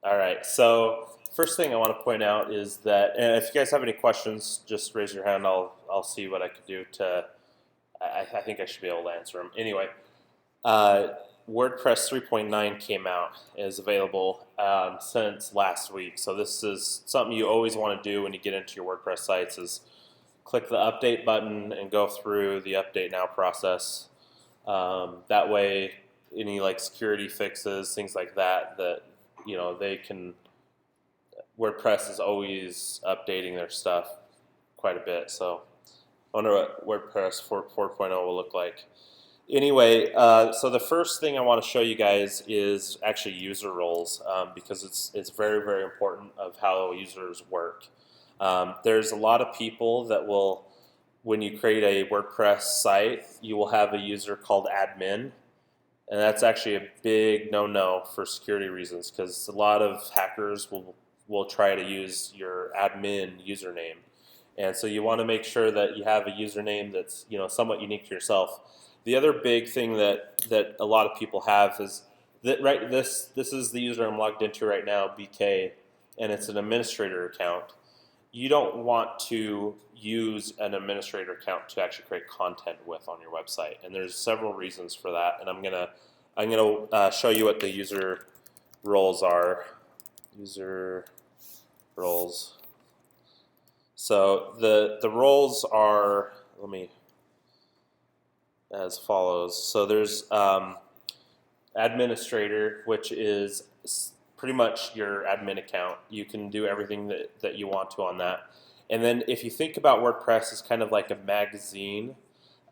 All right. So first thing I want to point out is that, and if you guys have any questions, just raise your hand. I'll see what I can do to. I think I should be able to answer them. Anyway, uh, WordPress 3.9 came out, is available since last week. So this is something you always want to do when you get into your WordPress sites: is click the update button and go through the update now process. That way, any like security fixes, things like that, they can. WordPress is always updating their stuff quite a bit, so I wonder what WordPress 4.0 will look like. Anyway, so the first thing I want to show you guys is actually user roles, because it's very, very important of how users work. There's a lot of people that will, when you create a WordPress site, you will have a user called admin, and that's actually a big no-no for security reasons, because a lot of hackers will try to use your admin username, and so you want to make sure that you have a username that's somewhat unique to yourself. The other big thing that a lot of people have is that this is the user I'm logged into right now, BK, and it's an administrator account. You don't want to use an administrator account to actually create content with on your website, and there's several reasons for that. And I'm gonna show you what the user roles are. User roles. So the roles are, let me, as follows. So there's administrator, which is pretty much your admin account. You can do everything that you want to on that. And then if you think about WordPress as kind of like a magazine,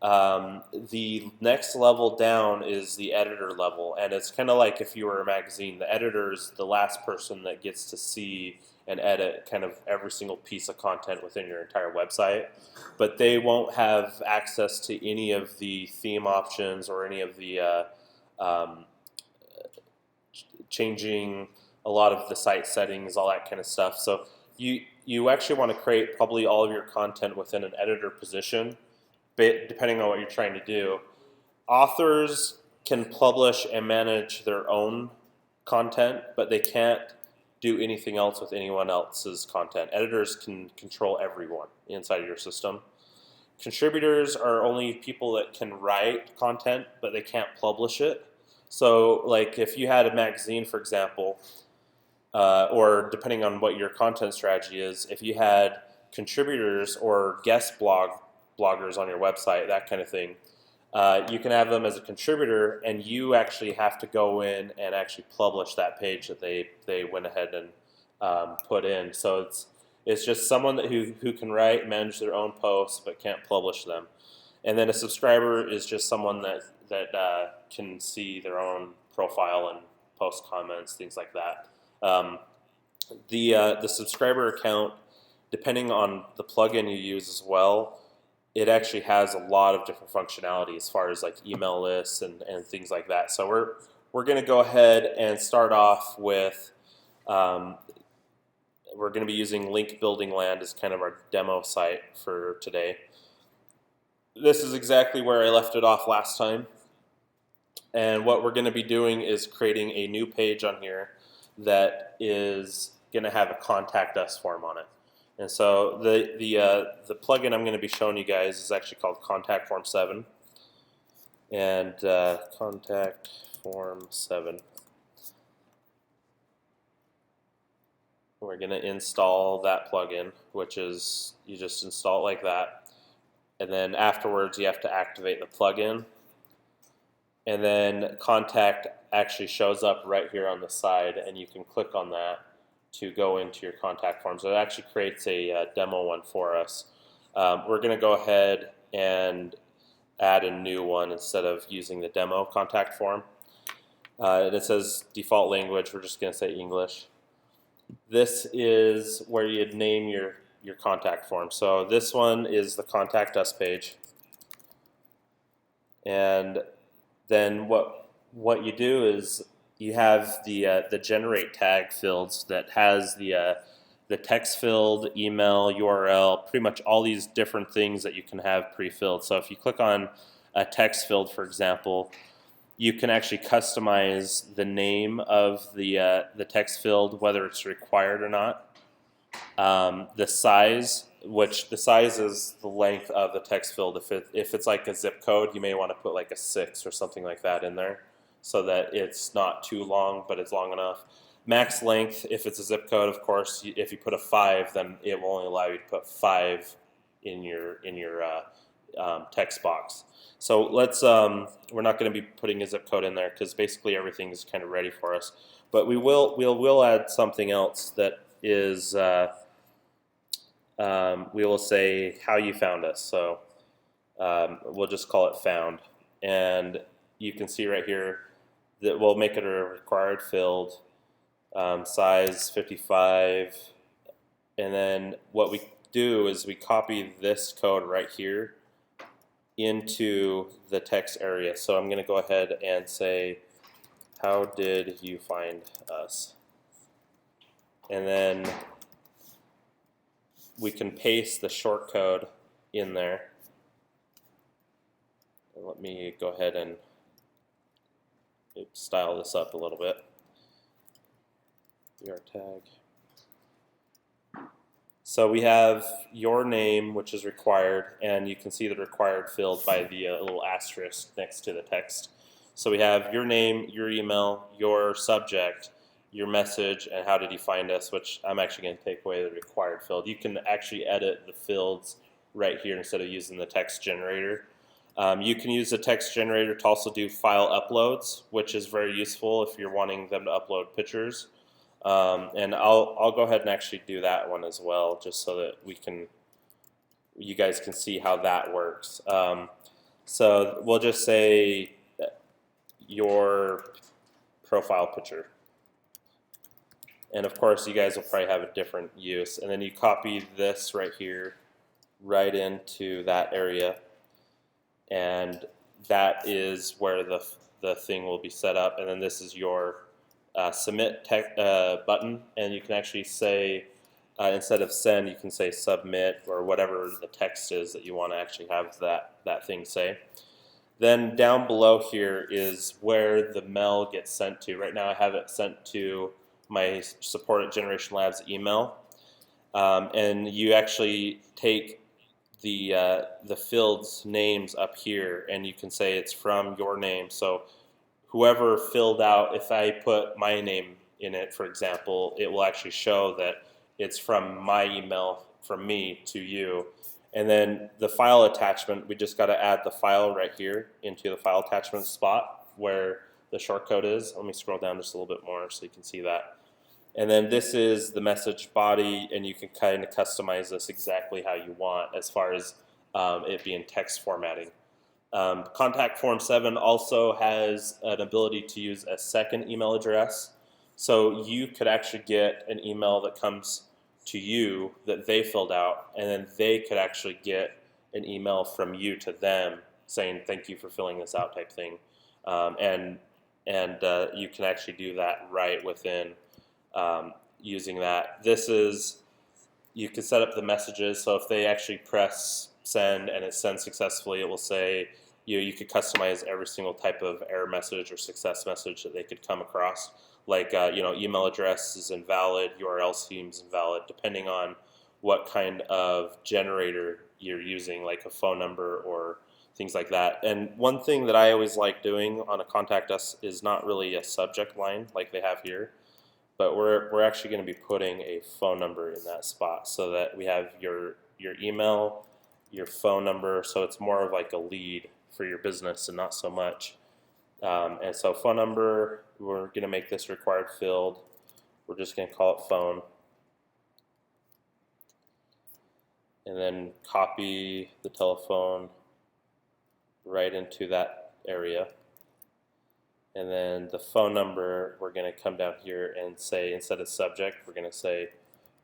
the next level down is the editor level. And it's kind of like if you were a magazine. The editor is the last person that gets to see and edit kind of every single piece of content within your entire website. But they won't have access to any of the theme options or any of the changing a lot of the site settings, all that kind of stuff. So you actually want to create probably all of your content within an editor position, depending on what you're trying to do. Authors can publish and manage their own content, but they can't do anything else with anyone else's content. Editors can control everyone inside of your system. Contributors are only people that can write content, but they can't publish it. So like if you had a magazine, for example, or depending on what your content strategy is, if you had contributors or guest bloggers on your website, that kind of thing, you can have them as a contributor, and you actually have to go in and actually publish that page that they went ahead and put in. So it's just someone who can write, manage their own posts, but can't publish them. And then a subscriber is just someone that can see their own profile and post comments, things like that. The subscriber account, depending on the plugin you use as well, it actually has a lot of different functionality as far as like email lists and things like that. So we're going to go ahead and start off with, we're going to be using Link Building Land as kind of our demo site for today. This is exactly where I left it off last time. And what we're going to be doing is creating a new page on here that is going to have a contact us form on it. And so the plugin I'm going to be showing you guys is actually called Contact Form 7. And Contact Form 7. We're going to install that plugin, which is, you just install it like that. And then afterwards you have to activate the plugin. And then Contact actually shows up right here on the side, and you can click on that to go into your contact form. So it actually creates a demo one for us. We're going to go ahead and add a new one instead of using the demo contact form. And it says default language. We're just going to say English. This is where you'd name your contact form. So this one is the Contact Us page. And then what you do is you have the generate tag fields that has the text field, email, URL, pretty much all these different things that you can have pre-filled. So if you click on a text field, for example, you can actually customize the name of the text field, whether it's required or not. The size, which the size is the length of the text field. If it's like a zip code, you may want to put like a 6 or something like that in there, so that it's not too long, but it's long enough. Max length, if it's a zip code, of course, if you put a 5, then it will only allow you to put 5 in your text box. So let's we're not going to be putting a zip code in there because basically everything is kind of ready for us. But we will add something else that is we will say how you found us. So we'll just call it found, and you can see right here that we'll make it a required field, size 55, and then what we do is we copy this code right here into the text area. So I'm going to go ahead and say, how did you find us? And then we can paste the short code in there. And let me go ahead and style this up a little bit. BR tag. So we have your name, which is required, and you can see the required field by the little asterisk next to the text. So we have your name, your email, your subject, your message, and how did you find us, which I'm actually going to take away the required field. You can actually edit the fields right here instead of using the text generator. You can use the text generator to also do file uploads, which is very useful if you're wanting them to upload pictures. And I'll go ahead and actually do that one as well, just so that you guys can see how that works. So we'll just say your profile picture. And of course, you guys will probably have a different use. And then you copy this right here, right into that area. And that is where the thing will be set up. And then this is your submit button, and you can actually say, instead of send, you can say submit, or whatever the text is that you want to actually have that thing say. Then down below here is where the mail gets sent to. Right now I have it sent to my support at Generation Labs email, and you actually take the fields names up here, and you can say it's from your name. So whoever filled out, if I put my name in it, for example, it will actually show that it's from my email, from me to you. And then the file attachment, we just got to add the file right here into the file attachment spot where the shortcode is. Let me scroll down just a little bit more so you can see that. And then this is the message body, and you can kind of customize this exactly how you want as far as it being text formatting. Contact Form 7 also has an ability to use a second email address. So you could actually get an email that comes to you that they filled out, and then they could actually get an email from you to them saying thank you for filling this out type thing. And you can actually do that right within using that. This is, you can set up the messages, so if they actually press send and it sends successfully, it will say, you could customize every single type of error message or success message that they could come across. Like email address is invalid, URL seems invalid, depending on what kind of generator you're using, like a phone number or things like that. And one thing that I always like doing on a contact us is not really a subject line like they have here, but we're actually going to be putting a phone number in that spot so that we have your email, your phone number, so it's more of like a lead for your business and not so much. And so phone number, we're going to make this required field. We're just going to call it phone. And then copy the telephone right into that area. And then the phone number, we're going to come down here and say, instead of subject, we're going to say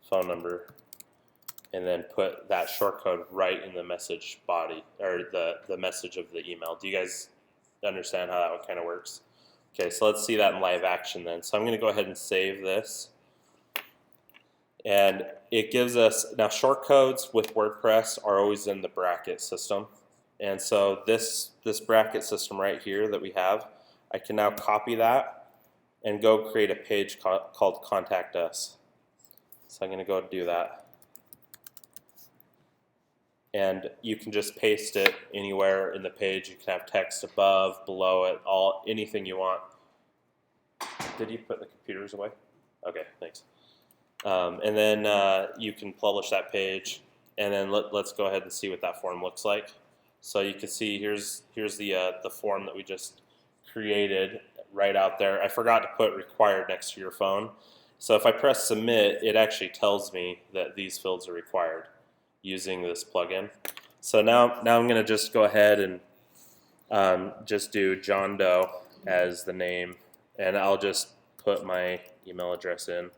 phone number. And then put that shortcode right in the message body, or the message of the email. Do you guys understand how that one kind of works? Okay, so let's see that in live action then. So I'm going to go ahead and save this. And it gives us, now shortcodes with WordPress are always in the bracket system. And so this bracket system right here that we have, I can now copy that and go create a page called Contact Us. So I'm going to go do that. And you can just paste it anywhere in the page. You can have text above, below it, anything you want. Did you put the computers away? Okay, thanks. And then you can publish that page, and then let's go ahead and see what that form looks like. So you can see here's the form that we just created right out there. I forgot to put required next to your phone. So if I press submit, it actually tells me that these fields are required using this plugin. So now I'm going to just go ahead and just do John Doe as the name, and I'll just put my email address in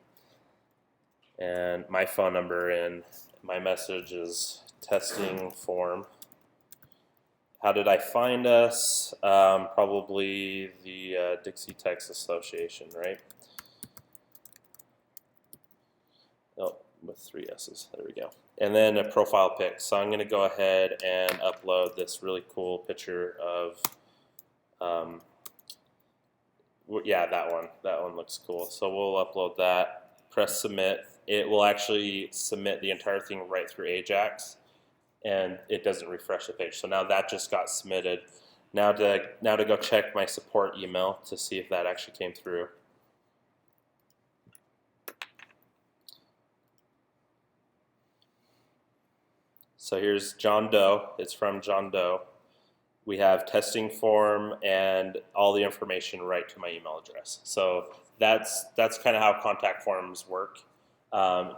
and my phone number in. My message is testing form. How did I find us? Probably the Dixie Text Association, right? Oh, with 3 S's. There we go. And then a profile pic. So I'm going to go ahead and upload this really cool picture of, yeah, that one. That one looks cool. So we'll upload that. Press submit. It will actually submit the entire thing right through Ajax, and it doesn't refresh the page. So now that just got submitted. Now to go check my support email to see if that actually came through. So here's John Doe. It's from John Doe. We have testing form and all the information right to my email address. So that's kind of how contact forms work. Do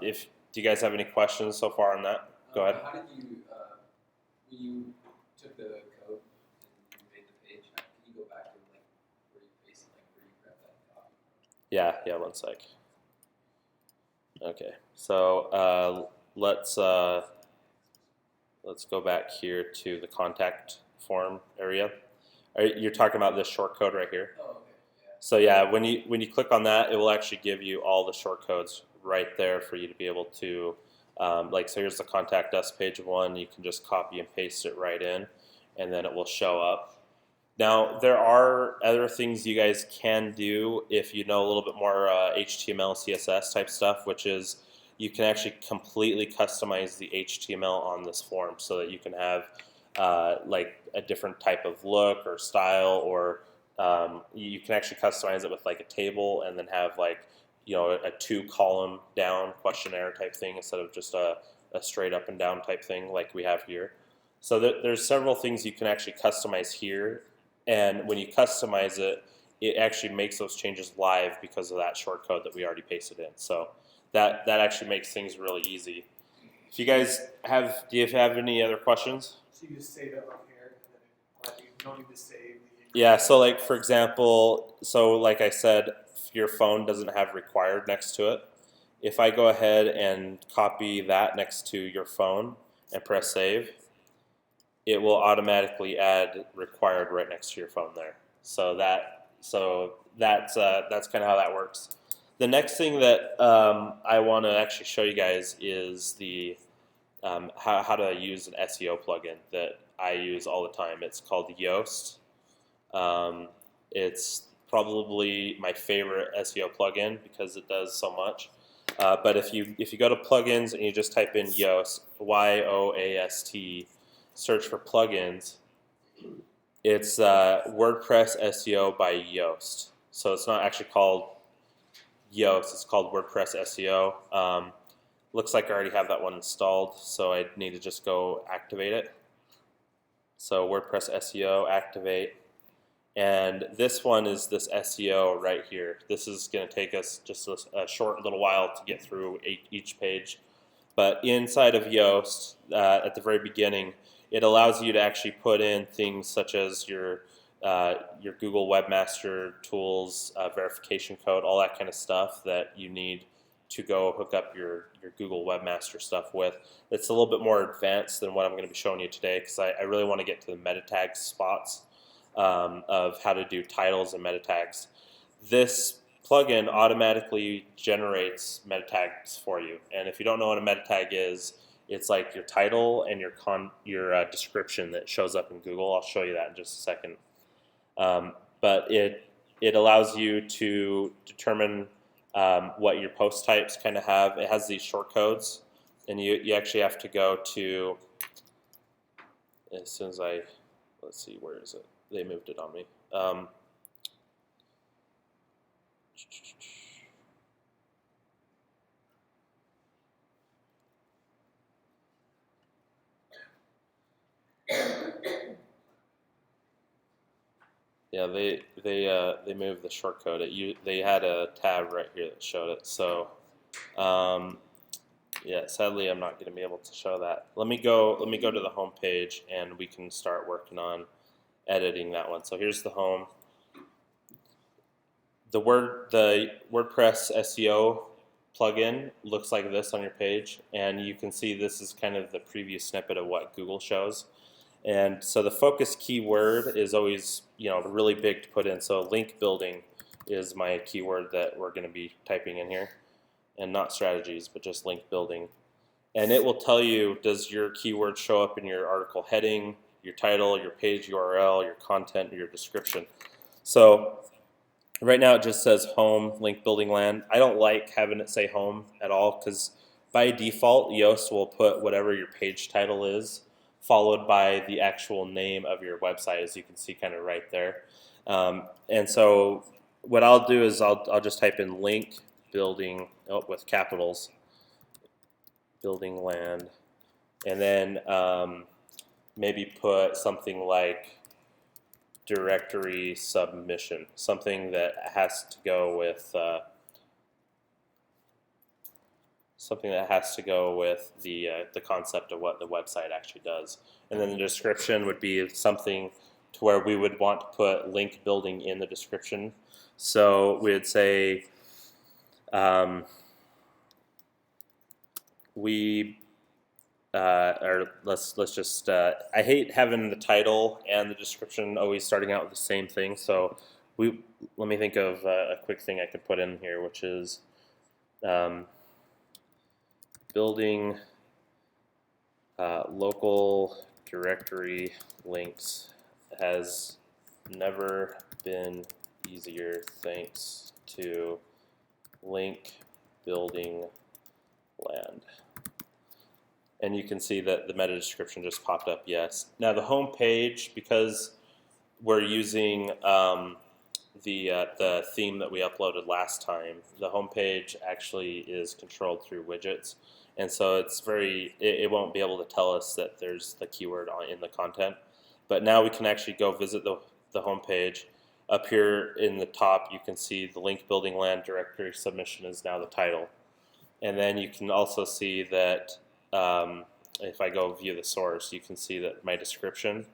you guys have any questions so far on that? Go ahead. How did you, when you took the code and you made the page, can you go back to like where you pasted, like where you grabbed that copy? Yeah, 1 sec. Okay, so let's go back here to the contact form area. You're talking about this short code right here. Oh, okay. Yeah. So yeah, when you click on that, it will actually give you all the short codes right there for you to be able to, so here's the Contact Us page 1. You can just copy and paste it right in, and then it will show up. Now, there are other things you guys can do if you know a little bit more HTML, CSS type stuff, which is you can actually completely customize the HTML on this form so that you can have like a different type of look or style, or you can actually customize it with like a table and then have like, you know, a 2-column down questionnaire type thing instead of just a straight up and down type thing like we have here. So there's several things you can actually customize here, and when you customize it, it actually makes those changes live because of that short code that we already pasted in. So that actually makes things really easy. If you guys do you have any other questions? So you just save it on here, and then you don't need to save. Yeah, so like for example, so like I said, your phone doesn't have required next to it. If I go ahead and copy that next to your phone and press save, it will automatically add required right next to your phone there. So that's kind of how that works. The next thing that I want to actually show you guys is the how to use an SEO plugin that I use all the time. It's called Yoast. It's probably my favorite SEO plugin because it does so much. But if you go to plugins and you just type in Yoast, Y-O-A-S-T, search for plugins, it's WordPress SEO by Yoast. So it's not actually called Yoast, it's called WordPress SEO. Looks like I already have that one installed, so I need to just go activate it. So WordPress SEO, activate. And this one is this SEO right here. This is going to take us just a short little while to get through each page. But inside of Yoast, at the very beginning, it allows you to actually put in things such as your Google Webmaster Tools, verification code, all that kind of stuff that you need to go hook up your Google Webmaster stuff with. It's a little bit more advanced than what I'm going to be showing you today because I really want to get to the meta tag spots of how to do titles and meta tags. This plugin automatically generates meta tags for you, and if you don't know what a meta tag is, it's like your title and your description that shows up in Google. I'll show you that in just a second. but it allows you to determine what your post types kind of have. It has these short codes, and you actually have to go to, as soon as let's see, where is it? They moved it on me. Yeah, they moved the shortcode. They had a tab right here that showed it. So, yeah, sadly I'm not going to be able to show that. Let me go to the home page and we can start working on editing that one. So here's the home. The WordPress SEO plugin looks like this on your page, and you can see this is kind of the preview snippet of what Google shows. And so the focus keyword is always, really big to put in. So link building is my keyword that we're going to be typing in here, and not strategies, but just link building. And it will tell you, does your keyword show up in your article heading, your title, your page URL, your content, or your description? So right now it just says home, link building land. I don't like having it say home at all, because by default Yoast will put whatever your page title is followed by the actual name of your website, as you can see kind of right there. And so what I'll do is I'll just type in link building with capitals, building land, and then maybe put something like directory submission, something that has to go with the concept of what the website actually does. And then the description would be something to where we would want to put link building in the description. So we would say or let's just I hate having the title and the description always starting out with the same thing. So let me think of a quick thing I could put in here, which is building local directory links has never been easier thanks to link building land. And you can see that the meta description just popped up, yes. Now the home page, because we're using the theme that we uploaded last time, the home page actually is controlled through widgets. And so it won't be able to tell us that there's the keyword in the content. But now we can actually go visit the home page. Up here in the top, you can see the link building land directory submission is now the title. And then you can also see that if I go view the source, you can see that my description,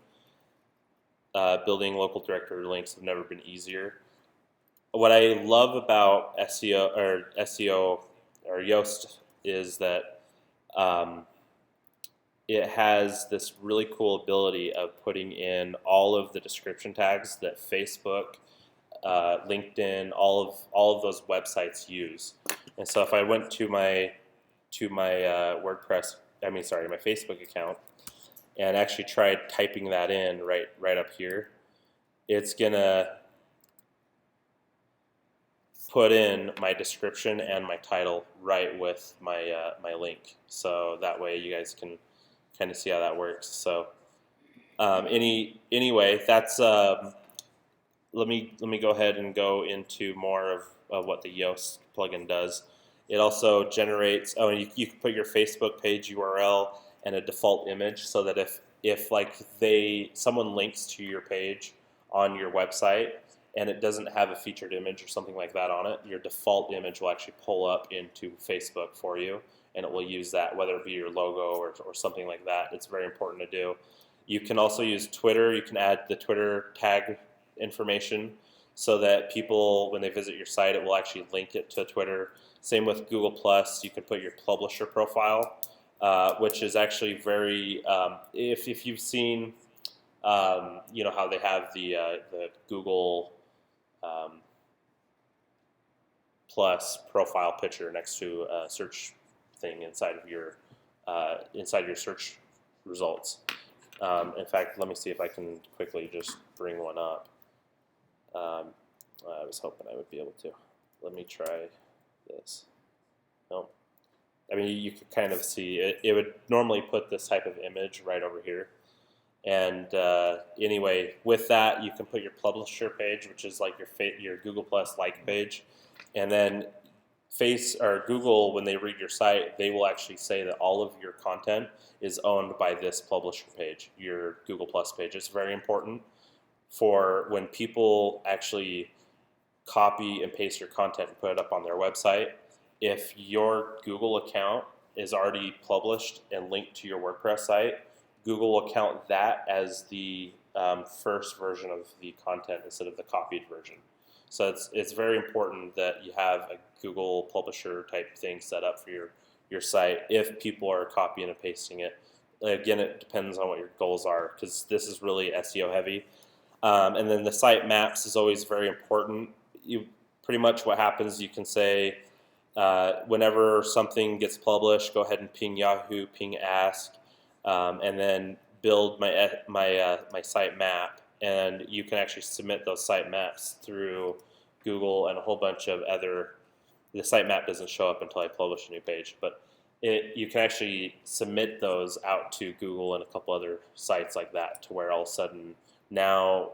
building local directory links have never been easier. What I love about SEO or Yoast is that it has this really cool ability of putting in all of the description tags that Facebook, LinkedIn, all of those websites use. And so if I went to my my Facebook account and actually tried typing that in right up here, it's gonna put in my description and my title right with my my link. So that way you guys can kind of see how that works. So anyway, that's let me go ahead and go into more of what the Yoast plugin does. It also generates, you can put your Facebook page URL and a default image, so that if like someone links to your page on your website and it doesn't have a featured image or something like that on it, your default image will actually pull up into Facebook for you, and it will use that, whether it be your logo or something like that. It's very important to do. You can also use Twitter. You can add the Twitter tag information so that people, when they visit your site, it will actually link it to Twitter. Same with Google+. You can put your publisher profile, which is actually very, if you've seen, how they have the Google plus profile picture next to a search thing inside of your search results. In fact, let me see if I can quickly just bring one up. I was hoping I would be able to. Let me try this. No. I mean, you could kind of see it. It would normally put this type of image right over here. And anyway, with that, you can put your publisher page, which is like your Google Plus like page, and then Google, when they read your site, they will actually say that all of your content is owned by this publisher page, your Google Plus page. It's very important for when people actually copy and paste your content and put it up on their website. If your Google account is already published and linked to your WordPress site, Google will count that as the first version of the content instead of the copied version. So it's very important that you have a Google publisher type thing set up for your site if people are copying and pasting it. Again, it depends on what your goals are, because this is really SEO heavy. And then the site maps is always very important. Pretty much what happens, you can say, whenever something gets published, go ahead and ping Yahoo, ping Ask, and then build my site map. And you can actually submit those site maps through Google and a whole bunch of other. The site map doesn't show up until I publish a new page, but you can actually submit those out to Google and a couple other sites like that, to where all of a sudden now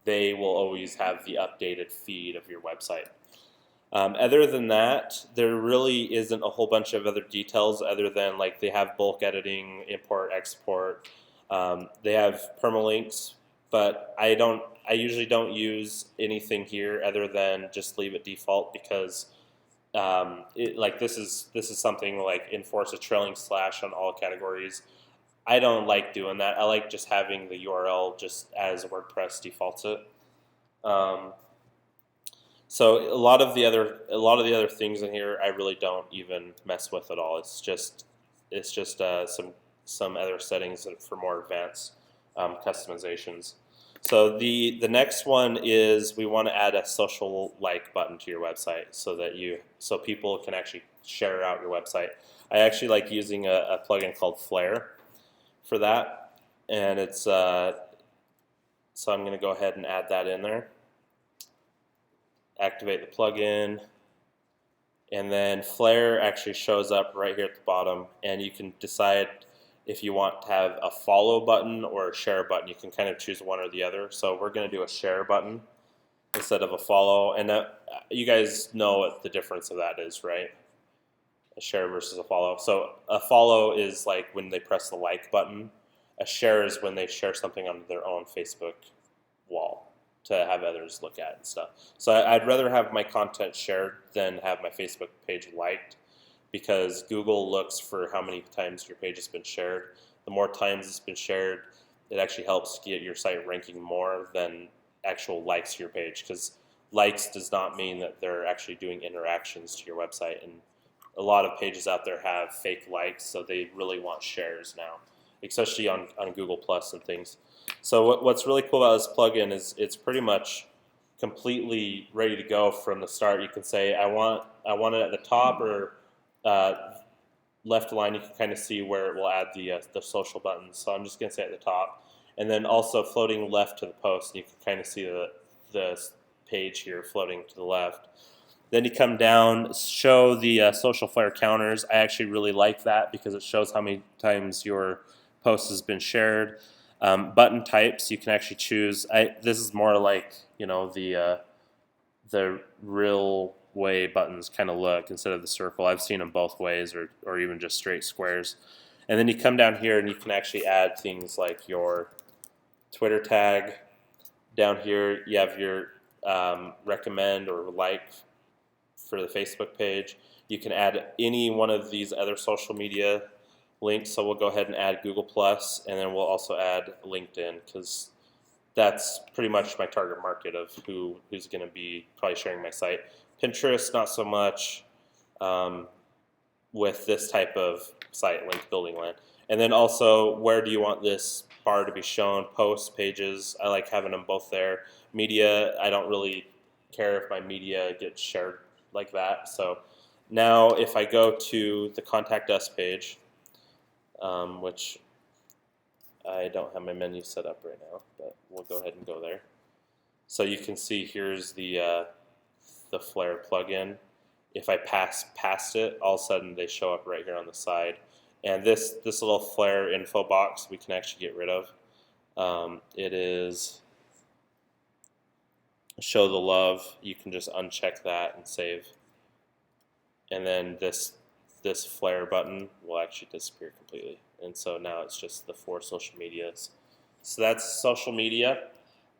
they will always have the updated feed of your website. Other than that, there really isn't a whole bunch of other details other than like they have bulk editing, import, export. They have permalinks, but I usually don't use anything here other than just leave it default, because this is something like enforce a trailing slash on all categories. I don't like doing that. I like just having the URL just as WordPress defaults it. So a lot of the other things in here I really don't even mess with at all. It's just some other settings for more advanced customizations. So the next one is we want to add a social like button to your website so people can actually share out your website. I actually like using a plugin called Flare for that, and it's so I'm going to go ahead and add that in there. Activate the plugin, and then Flare actually shows up right here at the bottom, and you can decide if you want to have a follow button or a share button. You can kind of choose one or the other. So we're going to do a share button instead of a follow, and you guys know what the difference of that is, right? A share versus a follow. So a follow is like when they press the like button. A share is when they share something on their own Facebook wall to have others look at and stuff. So I'd rather have my content shared than have my Facebook page liked, because Google looks for how many times your page has been shared. The more times it's been shared, it actually helps get your site ranking more than actual likes to your page, because likes does not mean that they're actually doing interactions to your website. And a lot of pages out there have fake likes, so they really want shares now, especially on Google Plus and things. So what's really cool about this plugin is it's pretty much completely ready to go from the start. You can say I want it at the top or left line. You can kind of see where it will add the social buttons. So I'm just going to say at the top, and then also floating left to the post. And you can kind of see the page here floating to the left. Then you come down, show the social flare counters. I actually really like that because it shows how many times your post has been shared. Button types, you can actually choose. This is more like the real way buttons kind of look instead of the circle. I've seen them both ways, or even just straight squares. And then you come down here and you can actually add things like your Twitter tag. Down here you have your recommend or like for the Facebook page. You can add any one of these other social media links. So we'll go ahead and add Google Plus, and then we'll also add LinkedIn, because that's pretty much my target market of who's going to be probably sharing my site. Pinterest, not so much with this type of site, link building land. And then also, where do you want this bar to be shown? Posts, pages, I like having them both there. Media, I don't really care if my media gets shared like that. So now if I go to the Contact Us page, which I don't have my menu set up right now, but we'll go ahead and go there. So you can see here's the Flare plugin. If I pass past it, all of a sudden they show up right here on the side. And this little Flare info box we can actually get rid of. It is show the love. You can just uncheck that and save. And then this Flare button will actually disappear completely. And so now it's just the 4 social medias. So that's social media.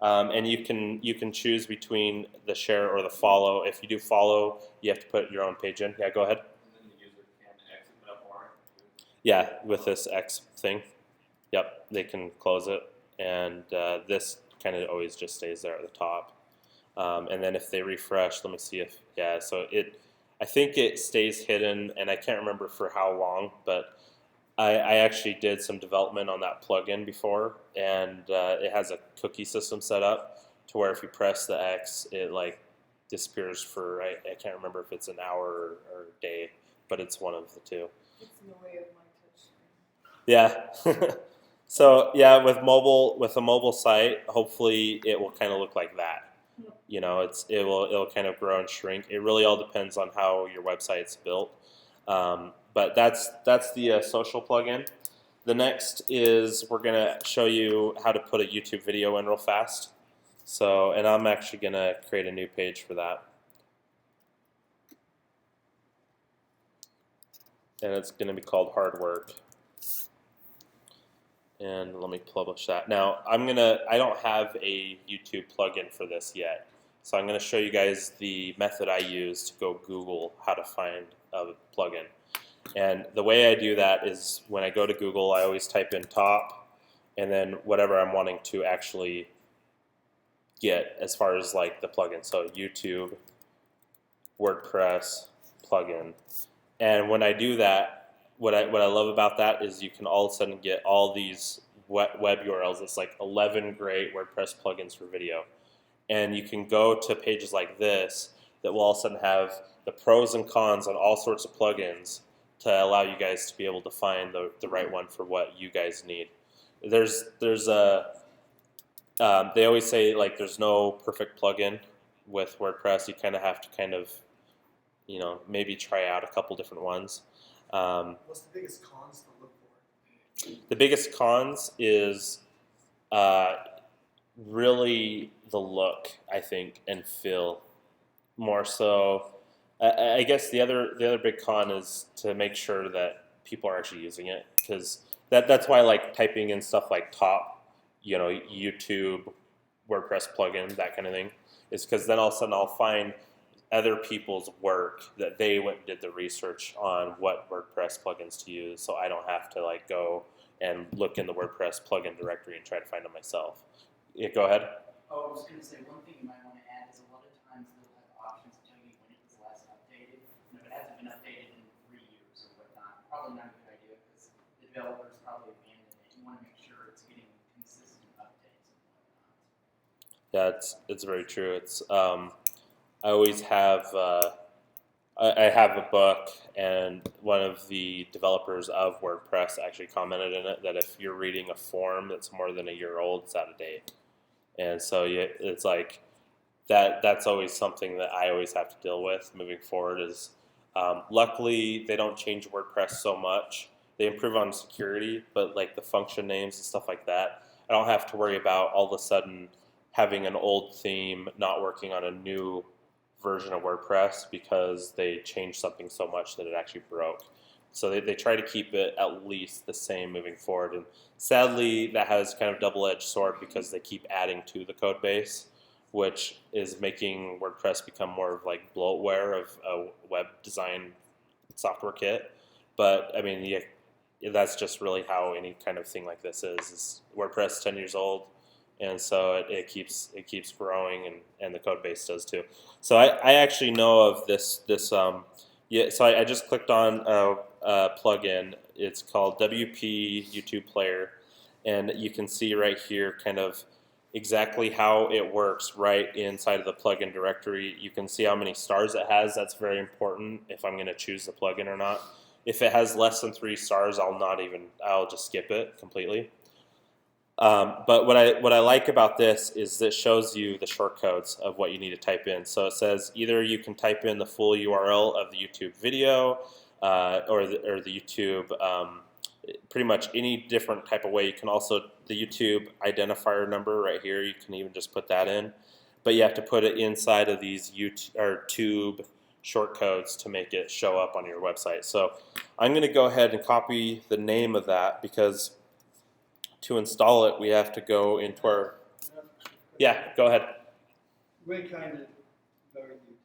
And you can choose between the share or the follow. If you do follow, you have to put your own page in. Yeah, go ahead. And then the user can exit that warrant. Yeah, with this X thing. Yep, they can close it. And this kind of always just stays there at the top. And then if they refresh, let me see if, yeah, so I think it stays hidden, and I can't remember for how long, but I actually did some development on that plugin before, and it has a cookie system set up to where if you press the X, it like disappears for, I can't remember if it's an hour or a day, but it's one of the two. It's in the way of my touch screen. Yeah. So yeah, with a mobile site, hopefully it will kind of look like that. You know, it'll kind of grow and shrink. It really all depends on how your website's built. But that's the social plugin. The next is we're gonna show you how to put a YouTube video in real fast. So, and I'm actually gonna create a new page for that. And it's gonna be called Hard Work. And let me publish that. Now, I don't have a YouTube plugin for this yet. So I'm gonna show you guys the method I use to go Google how to find a plugin. And the way I do that is when I go to Google, I always type in top and then whatever I'm wanting to actually get as far as like the plugin. So YouTube, WordPress, plugin. And when I do that, what I love about that is you can all of a sudden get all these web URLs. It's like 11 great WordPress plugins for video. And you can go to pages like this that will all of a sudden have the pros and cons on all sorts of plugins to allow you guys to be able to find the right one for what you guys need. There's they always say like there's no perfect plugin with WordPress. You kind of have to maybe try out a couple different ones. What's the biggest cons to look for? The biggest cons is really the look, I think, and feel more so. I guess the other big con is to make sure that people are actually using it, because that's why I like typing in stuff like top, YouTube, WordPress plugin, that kind of thing, is because then all of a sudden I'll find other people's work that they went and did the research on what WordPress plugins to use, so I don't have to like go and look in the WordPress plugin directory and try to find them myself. Yeah, go ahead. Oh, I was going to say, one thing you might want to add is a lot of times they'll have options to tell you when it was last updated. And if it hasn't been updated in 3 years or whatnot, probably not a good idea because the developers probably abandoned it. You want to make sure it's getting consistent updates and whatnot. Yeah, it's very true. It's I always have I have a book, and one of the developers of WordPress actually commented in it that if you're reading a form that's more than a year old, it's out of date. And so it's like that's always something that I always have to deal with moving forward. Is luckily they don't change WordPress so much. They improve on security, but like the function names and stuff like that, I don't have to worry about all of a sudden having an old theme not working on a new version of WordPress because they changed something so much that it actually broke. So they try to keep it at least the same moving forward. And sadly, that has kind of double-edged sword because they keep adding to the code base, which is making WordPress become more of like bloatware of a web design software kit. But I mean, that's just really how any kind of thing like this is WordPress is 10 years old, and so it keeps growing, and the code base does too. So I actually know of this. So I just clicked on a plugin. It's called WP YouTube Player, and you can see right here kind of exactly how it works right inside of the plugin directory. You can see how many stars it has. That's very important if I'm going to choose the plugin or not. If it has less than 3 stars, I'll just skip it completely. But what I like about this is it shows you the shortcodes of what you need to type in. So it says either you can type in the full URL of the YouTube video or the YouTube, pretty much any different type of way. You can also, the YouTube identifier number right here, you can even just put that in. But you have to put it inside of these YouTube or tube shortcodes to make it show up on your website. So I'm going to go ahead and copy the name of that, because to install it we have to go into our, yeah, go ahead. We're kind of very new.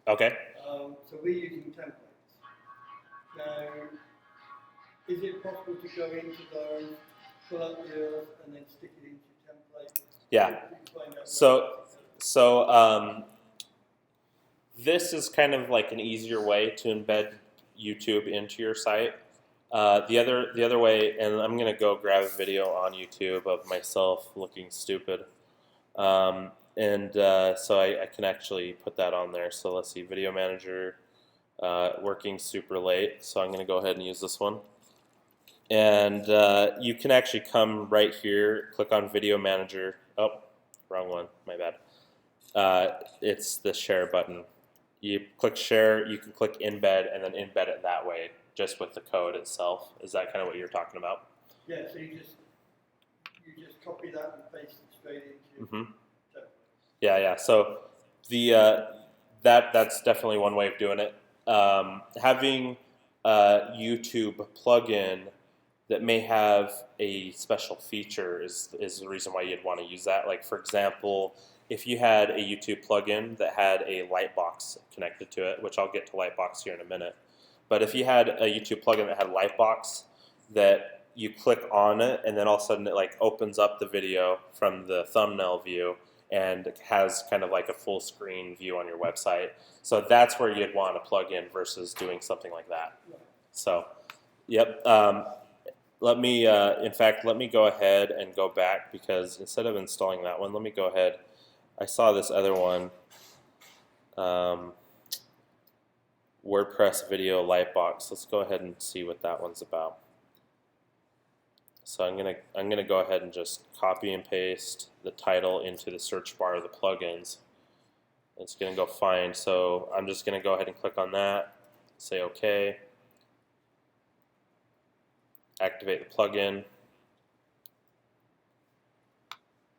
Okay. So we're using templates. Now, is it possible to go into those, pull up yours, and then stick it into template? Yeah. So this is kind of like an easier way to embed YouTube into your site. The other way, and I'm gonna go grab a video on YouTube of myself looking stupid, so I can actually put that on there. So let's see, Video Manager, working super late. So I'm gonna go ahead and use this one, and you can actually come right here, click on Video Manager. Oh, wrong one, my bad. It's the share button. You click share, you can click embed, and then embed it that way, just with the code itself. Is that kind of what you're talking about? Yeah, so you just copy that and paste it straight into template. Yeah. So the that's definitely one way of doing it. Having a YouTube plugin that may have a special feature is the reason why you'd want to use that. Like, for example, if you had a YouTube plugin that had a Lightbox connected to it, which I'll get to Lightbox here in a minute, but if you had a YouTube plugin that had Lightbox, that you click on it and then all of a sudden it like opens up the video from the thumbnail view and has kind of like a full screen view on your website. So that's where you'd want to plug in versus doing something like that. So, yep. Let me, in fact, let me go ahead and go back, because instead of installing that one, let me go ahead. I saw this other one, WordPress Video Lightbox. Let's go ahead and see what that one's about. So I'm gonna go ahead and just copy and paste the title into the search bar of the plugins. It's gonna go find. So I'm just gonna go ahead and click on that, say OK, activate the plugin,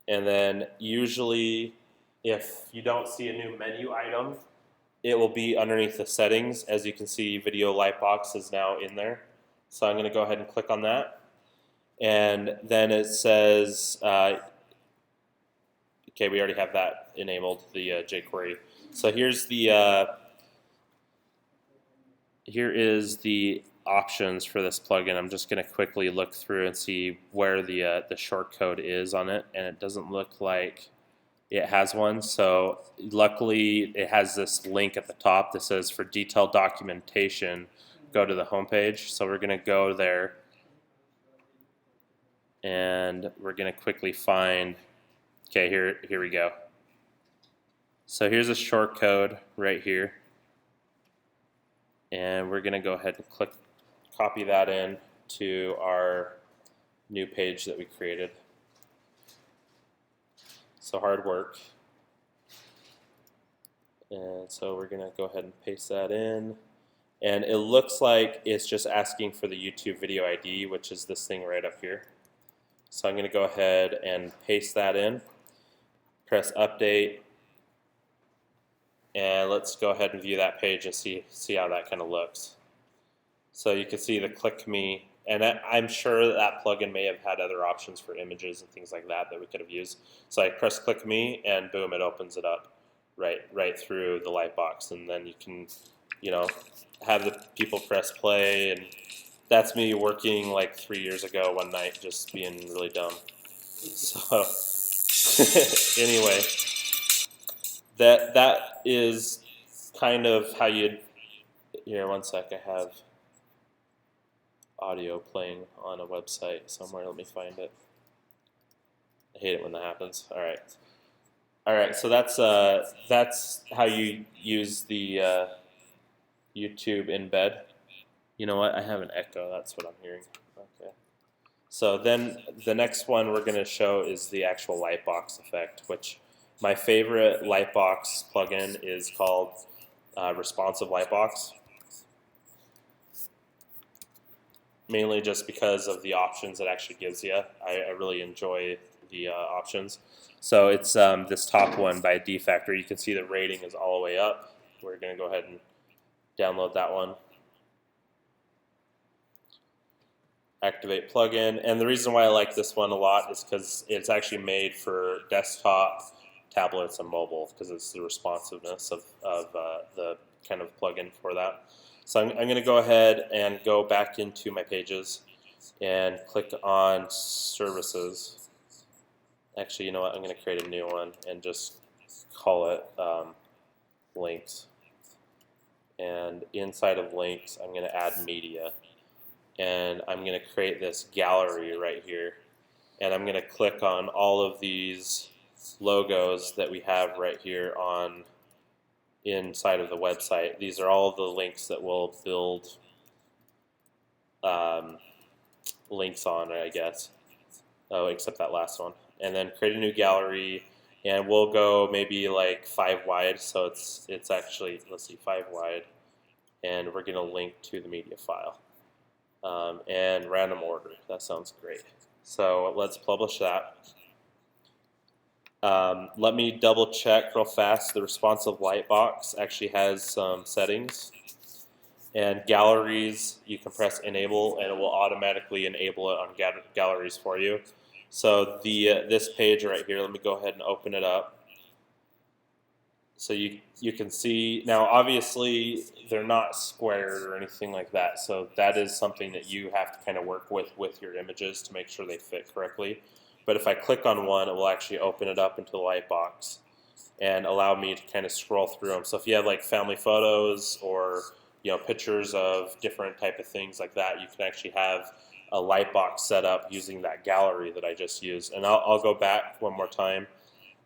and then usually if you don't see a new menu item, it will be underneath the settings. As you can see, Video Lightbox is now in there. So I'm going to go ahead and click on that. And then it says, okay, we already have that enabled, the jQuery. So here's the, here is the options for this plugin. I'm just going to quickly look through and see where the shortcode is on it, and it doesn't look like it has one. So luckily it has this link at the top that says for detailed documentation, go to the home page. So we're going to go there and we're going to quickly find, okay, here we go. So here's a shortcode right here, and we're going to go ahead and copy that in to our new page that we created. So hard work. And so we're gonna go ahead and paste that in. And it looks like it's just asking for the YouTube video ID, which is this thing right up here. So I'm gonna go ahead and paste that in, press update, and let's go ahead and view that page and see how that kind of looks. So you can see the click me, and I'm sure that plugin may have had other options for images and things like that we could have used. So I press click me, and boom, it opens it up right through the Lightbox, and then you can, have the people press play. And that's me working like 3 years ago one night, just being really dumb. So anyway, that is kind of how you'd. Here, one sec, I have audio playing on a website somewhere. Let me find it. I hate it when that happens. All right. So that's how you use the YouTube embed. You know what? I have an echo. That's what I'm hearing. Okay. So then the next one we're going to show is the actual Lightbox effect, which my favorite Lightbox plugin is called Responsive Lightbox. Mainly just because of the options it actually gives you. I really enjoy the options. So it's this top one by D-Factor. You can see the rating is all the way up. We're going to go ahead and download that one. Activate plugin. And the reason why I like this one a lot is because it's actually made for desktop, tablets, and mobile, because it's the responsiveness of the kind of plugin for that. So I'm going to go ahead and go back into my pages and click on services. Actually, you know what? I'm going to create a new one and just call it links. And inside of links, I'm going to add media. And I'm going to create this gallery right here. And I'm going to click on all of these logos that we have right here on inside of the website. These are all the links that we'll build links on, I guess. Oh, except that last one. And then create a new gallery, and we'll go maybe like 5 wide. So it's actually, let's see, 5 wide, and we're going to link to the media file. And random order. That sounds great. So let's publish that. Let me double check real fast. The responsive Lightbox actually has some settings. And galleries, you can press enable and it will automatically enable it on galleries for you. So this page right here, let me go ahead and open it up. So you can see, now obviously they're not squared or anything like that. So that is something that you have to kind of work with your images to make sure they fit correctly. But if I click on one, it will actually open it up into the Lightbox and allow me to kind of scroll through them. So if you have like family photos or pictures of different type of things like that, you can actually have a Lightbox set up using that gallery that I just used. And I'll go back one more time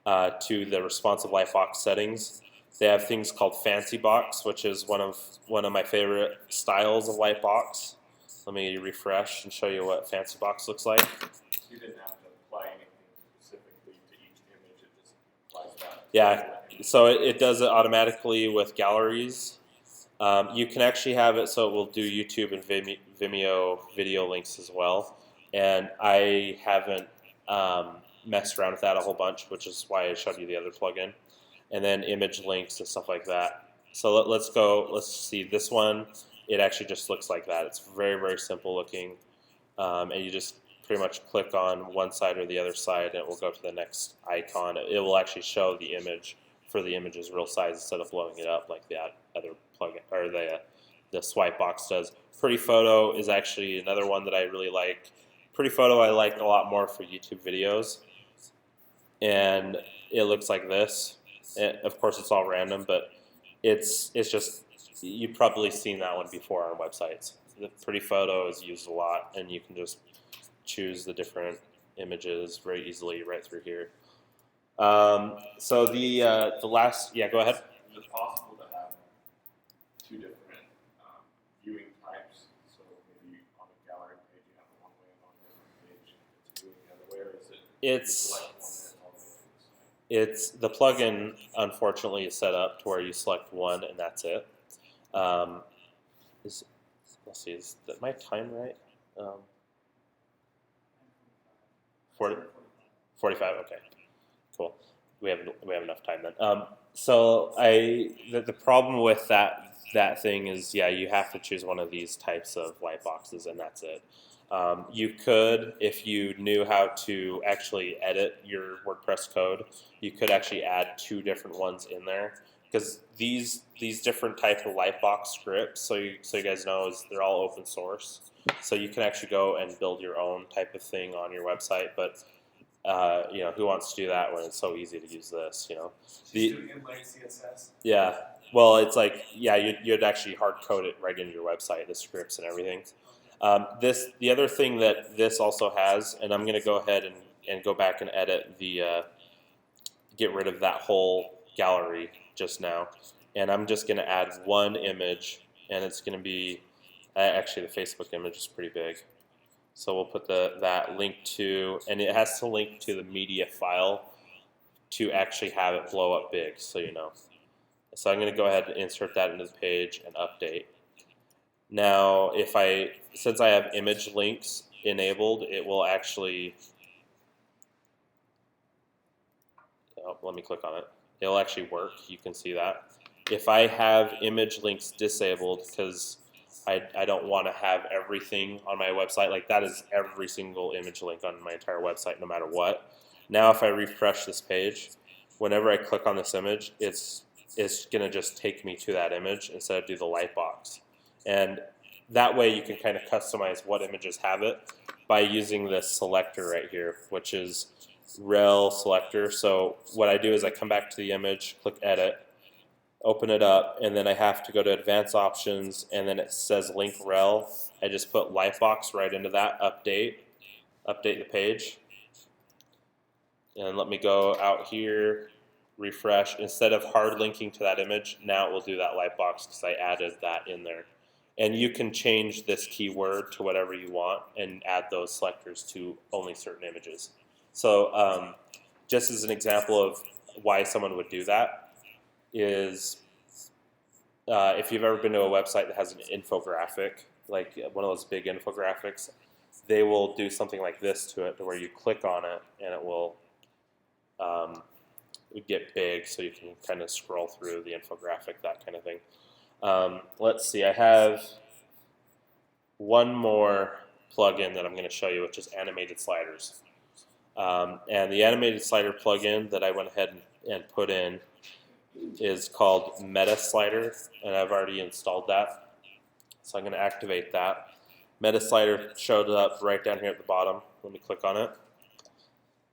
to the responsive Lightbox settings. They have things called Fancy Box, which is one of my favorite styles of Lightbox. Let me refresh and show you what Fancy Box looks like. You didn't have to apply anything specifically to each image, it just applies that. Yeah, so it does it automatically with galleries. You can actually have it so it will do YouTube and Vimeo video links as well. And I haven't messed around with that a whole bunch, which is why I showed you the other plugin. And then image links and stuff like that. So let's see this one. It actually just looks like that. It's very, very simple looking. And you just pretty much click on one side or the other side and it will go to the next icon. It will actually show the image for the image's real size instead of blowing it up like the other plugin or the swipe box does. Pretty Photo is actually another one that I really like. Pretty Photo I like a lot more for YouTube videos. And it looks like this. Of course, it's all random, but it's just, you've probably seen that one before on websites. The Pretty Photo is used a lot, and you can just choose the different images very easily right through here. So the last, yeah, go ahead. Is it possible to have two different viewing types? So maybe on the gallery page you have it one way, and on the page it's viewing the other way, or is it? It's the plugin, unfortunately, is set up to where you select one and that's it. Let's see, is that my time right? 45. Okay, cool. We have enough time then. So the problem with that thing is, yeah, you have to choose one of these types of light boxes, and that's it. You could, if you knew how to actually edit your WordPress code, you could actually add 2 different ones in there, because these different types of Lightbox scripts, so you guys know, is they're all open source. So you can actually go and build your own type of thing on your website, but who wants to do that when it's so easy to use this? Just do inline CSS. Yeah. Well, it's like, yeah, you'd actually hard code it right into your website, the scripts and everything. The other thing that this also has, and I'm going to go ahead and go back and edit get rid of that whole gallery just now, and I'm just going to add one image, and it's going to be, actually the Facebook image is pretty big. So we'll put that link to, and it has to link to the media file to actually have it blow up big, so you know. So I'm going to go ahead and insert that into the page and update. Now, since I have image links enabled, it will actually, let me click on it. It'll actually work. You can see that. If I have image links disabled, because I don't want to have everything on my website, like that is every single image link on my entire website, no matter what. Now, if I refresh this page, whenever I click on this image, it's going to just take me to that image instead of do the Lightbox. And that way you can kind of customize what images have it by using this selector right here, which is Rel Selector. So what I do is I come back to the image, click Edit, open it up, and then I have to go to Advanced Options, and then it says Link Rel. I just put Lightbox right into that, update the page. And let me go out here, refresh. Instead of hard linking to that image, now it will do that Lightbox because I added that in there. And you can change this keyword to whatever you want and add those selectors to only certain images. So just as an example of why someone would do that is if you've ever been to a website that has an infographic, like one of those big infographics, they will do something like this to it, to where you click on it and it will get big, so you can kind of scroll through the infographic, that kind of thing. Let's see, I have one more plugin that I'm going to show you, which is animated sliders. And the animated slider plugin that I went ahead and put in is called Meta Slider, and I've already installed that. So I'm going to activate that. Meta Slider showed up right down here at the bottom. Let me click on it.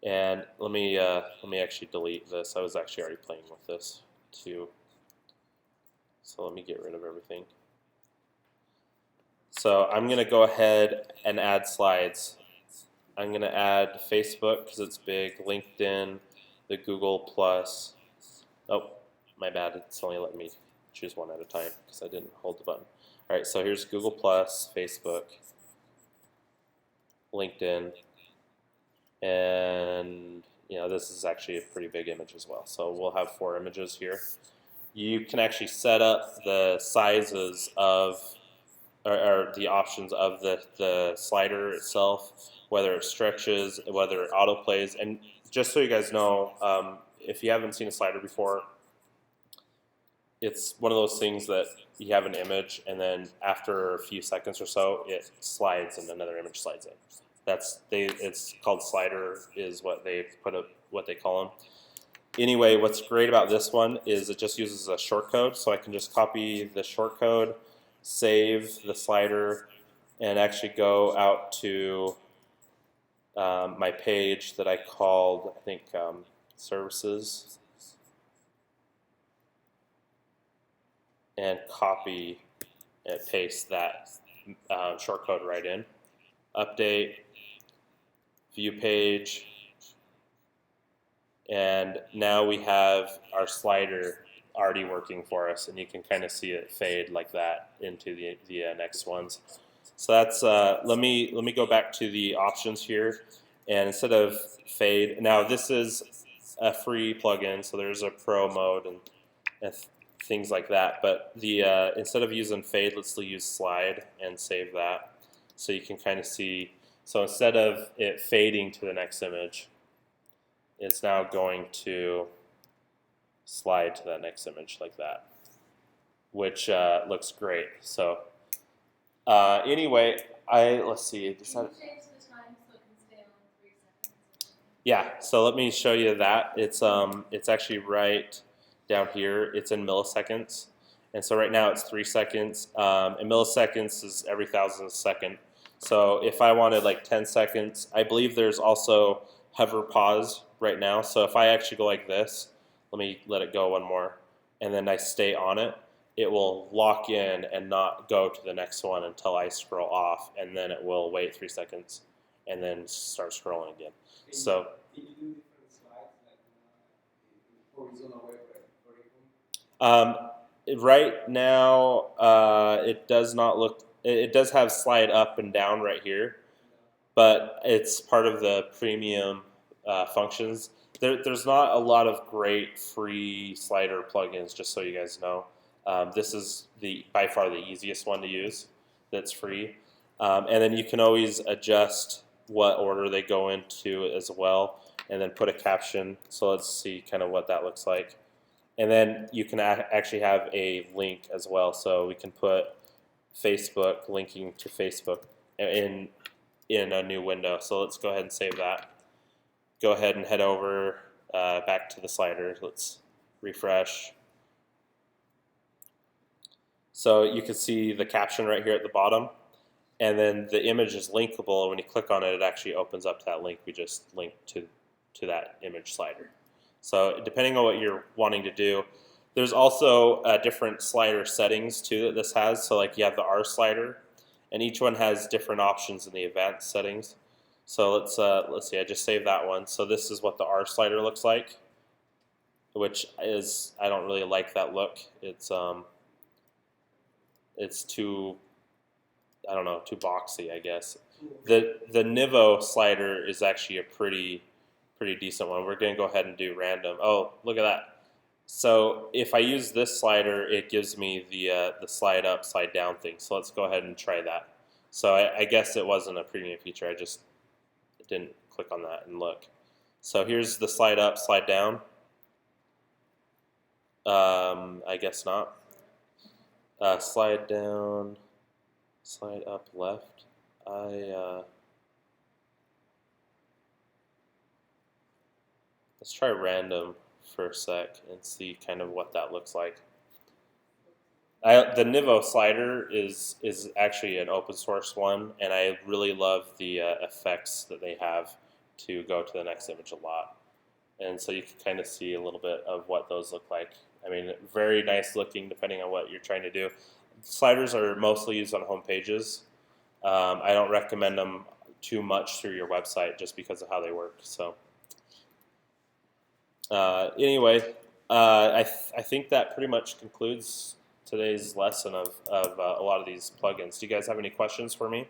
And let me actually delete this. I was actually already playing with this too. So let me get rid of everything. So I'm going to go ahead and add slides. I'm going to add Facebook because it's big, LinkedIn, the Google Plus. Oh, my bad. It's only letting me choose one at a time because I didn't hold the button. All right, so here's Google Plus, Facebook, LinkedIn, and this is actually a pretty big image as well. So we'll have 4 images here. You can actually set up the sizes of, or the options of the slider itself, whether it stretches, whether it autoplays. And just so you guys know, if you haven't seen a slider before, it's one of those things that you have an image, and then after a few seconds or so, it slides and another image slides in. It's called slider, is what they call them. Anyway, what's great about this one is it just uses a shortcode, so I can just copy the shortcode, save the slider, and actually go out to my page that I called, I think, services, and copy and paste that shortcode right in. Update, view page, and now we have our slider already working for us, and you can kind of see it fade like that into the next ones. So that's let me go back to the options here, and instead of fade, now this is a free plugin, so there's a pro mode and things like that. But the instead of using fade, let's use slide and save that, so you can kind of see. So instead of it fading to the next image, it's now going to slide to that next image like that, which looks great. So anyway, let's see. Can you change the time so it can stay on 3 seconds? Yeah, so let me show you that. It's actually right down here. It's in milliseconds, and so right now it's 3 seconds. And milliseconds is every thousandth second. So if I wanted like 10 seconds, I believe there's also hover pause right now. So if I actually go like this, let me let it go one more, and then I stay on it, it will lock in and not go to the next one until I scroll off, and then it will wait 3 seconds and then start scrolling again. So Can you do different slides, like horizontal web vertical? right now, it does not look. It does have slide up and down right here, but it's part of the premium functions. There's not a lot of great free slider plugins, just so you guys know. This is by far the easiest one to use that's free. And then you can always adjust what order they go into as well, and then put a caption. So let's see kind of what that looks like. And then you can actually have a link as well. So we can put Facebook, linking to Facebook in a new window. So let's go ahead and save that. Go ahead and head over back to the slider. Let's refresh. So you can see the caption right here at the bottom. And then the image is linkable. When you click on it, it actually opens up to that link we just linked to that image slider. So depending on what you're wanting to do, there's also different slider settings too that this has. So like you have the R slider, and each one has different options in the advanced settings. So let's see. I just saved that one. So this is what the R slider looks like, which is, I don't really like that look. It's too, I don't know, too boxy, I guess. The Nivo slider is actually a pretty decent one. We're going to go ahead and do random. Oh, look at that. So if I use this slider, it gives me the slide up, slide down thing. So let's go ahead and try that. So I guess it wasn't a premium feature. I just didn't click on that and look. So here's the slide up, slide down. I guess not. Slide down, slide up left. Let's try random for a sec and see kind of what that looks like. The Nivo slider is actually an open source one, and I really love the effects that they have to go to the next image a lot. And so you can kind of see a little bit of what those look like. I mean, very nice looking depending on what you're trying to do. Sliders are mostly used on home pages. I don't recommend them too much through your website just because of how they work. So anyway, I think that pretty much concludes today's lesson of a lot of these plugins. Do you guys have any questions for me?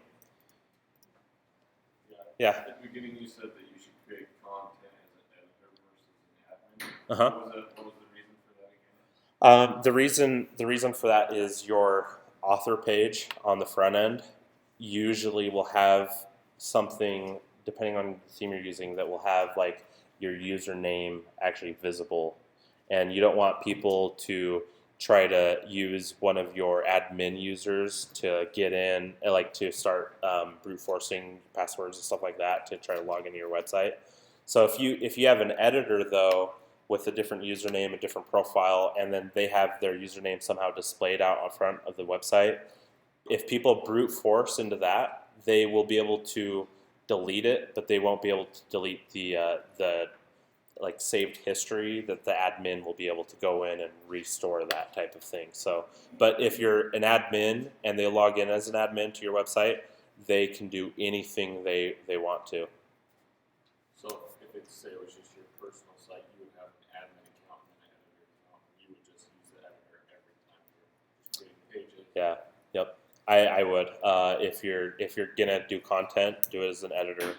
Yeah. At the beginning, you said that you should create content as an editor versus an admin. What was the reason for that again? The reason for that is your author page on the front end usually will have something, depending on the theme you're using, that will have like your username actually visible, and you don't want people to try to use one of your admin users to get in, like to start brute forcing passwords and stuff like that to try to log into your website. So if you have an editor though with a different username, a different profile, and then they have their username somehow displayed out on front of the website, if people brute force into that, they will be able to delete it, but they won't be able to delete the like saved history that the admin will be able to go in and restore that type of thing. So, but if you're an admin and they log in as an admin to your website, they can do anything they want to. So if it's, say it was just your personal site, you would have an admin account and an editor account. You would just use the editor every time you're creating pages. Yeah. Yep. I would. If you're gonna do content, do it as an editor.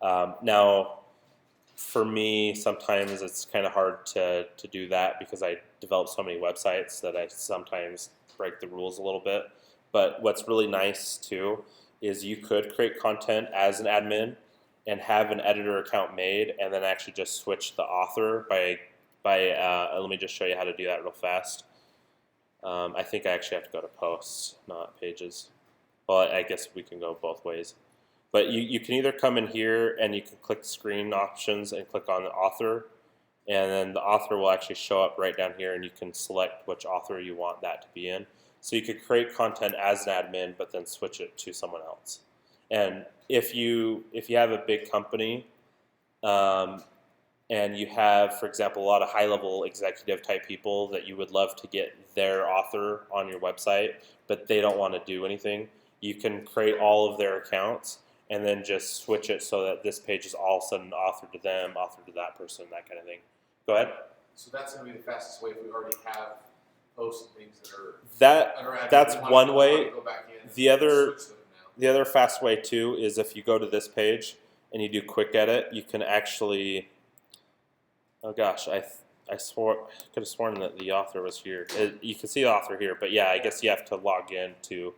Now, for me, sometimes it's kind of hard to do that because I develop so many websites that I sometimes break the rules a little bit. But what's really nice too is you could create content as an admin and have an editor account made, and then actually just switch the author by let me just show you how to do that real fast. I think I actually have to go to posts, not pages. Well, I guess we can go both ways. But you can either come in here and you can click screen options and click on the author, and then the author will actually show up right down here, and you can select which author you want that to be in. So you could create content as an admin, but then switch it to someone else. And if you have a big company, and you have, for example, a lot of high-level executive type people that you would love to get their author on your website, but they don't want to do anything, you can create all of their accounts and then just switch it so that this page is all of a sudden authored to them, authored to that person, that kind of thing. Go ahead. So that's going to be the fastest way if we already have posts and things that are That's one way. Go back in The other, switch them the other fast way too is if you go to this page and you do quick edit, you can actually. Oh gosh, I could have sworn that the author was here. You can see the author here, but yeah, I guess you have to log in to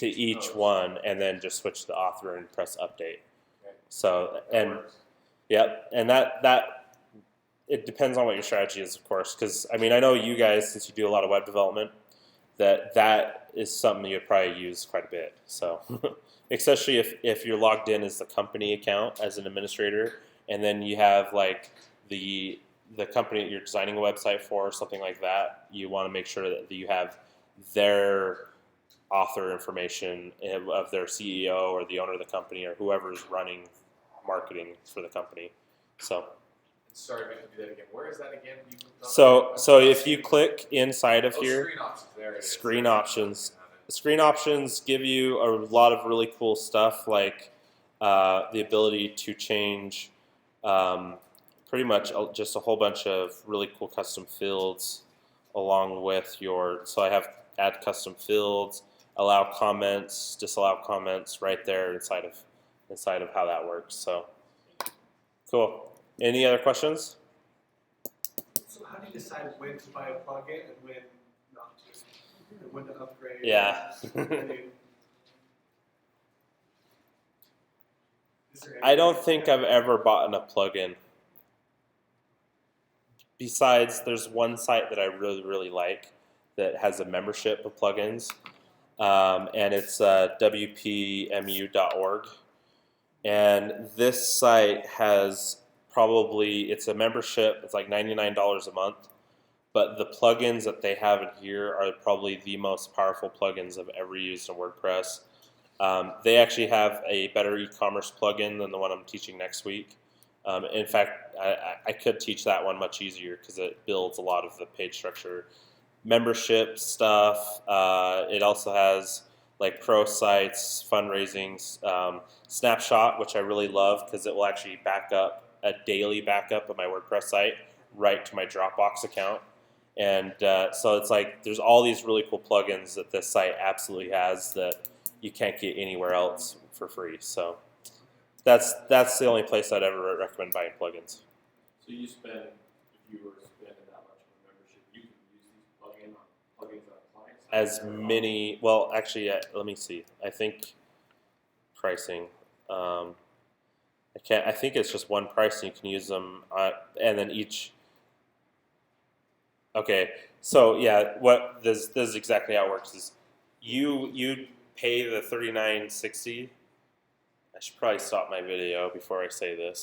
each one and then just switch the author and press update. Okay. So That and works. yep, and that it depends on what your strategy is, of course. Because I mean, I know you guys, since you do a lot of web development, that is something you'd probably use quite a bit. So especially if you're logged in as the company account as an administrator, and then you have like the company that you're designing a website for, or something like that, you want to make sure that you have their author information of their CEO or the owner of the company or whoever's running marketing for the company. So. Sorry, we have to do that again. Where is that again? So if you click inside of here, screen options, there it is. screen options. Screen options give you a lot of really cool stuff, like the ability to change pretty much just a whole bunch of really cool custom fields along with your. So I have add custom fields, allow comments, disallow comments right there inside of how that works. So cool. Any other questions? So how do you decide when to buy a plugin and when not to? And when to upgrade? Yeah. Is there I don't think I've ever bought a plugin. Besides, there's one site that I really, really like that has a membership of plugins, and it's wpmu.org. And this site has it's a membership, it's like $99 a month, but the plugins that they have in here are probably the most powerful plugins I've ever used in WordPress. They actually have a better e-commerce plugin than the one I'm teaching next week. In fact, I could teach that one much easier because it builds a lot of the page structure, membership stuff. It also has like pro sites, fundraising, Snapshot, which I really love because it will actually back up a daily backup of my WordPress site right to my Dropbox account. And so it's like there's all these really cool plugins that this site absolutely has that you can't get anywhere else for free. So that's the only place I'd ever recommend buying plugins. So you spend, if you were spending that much on membership, you can use these plugins on clients? As many, well, actually, let me see. I think pricing. I think it's just one price, and you can use them, and then each. Okay, so yeah, what this is exactly how it works. Is you pay the $39.60. I should probably stop my video before I say this.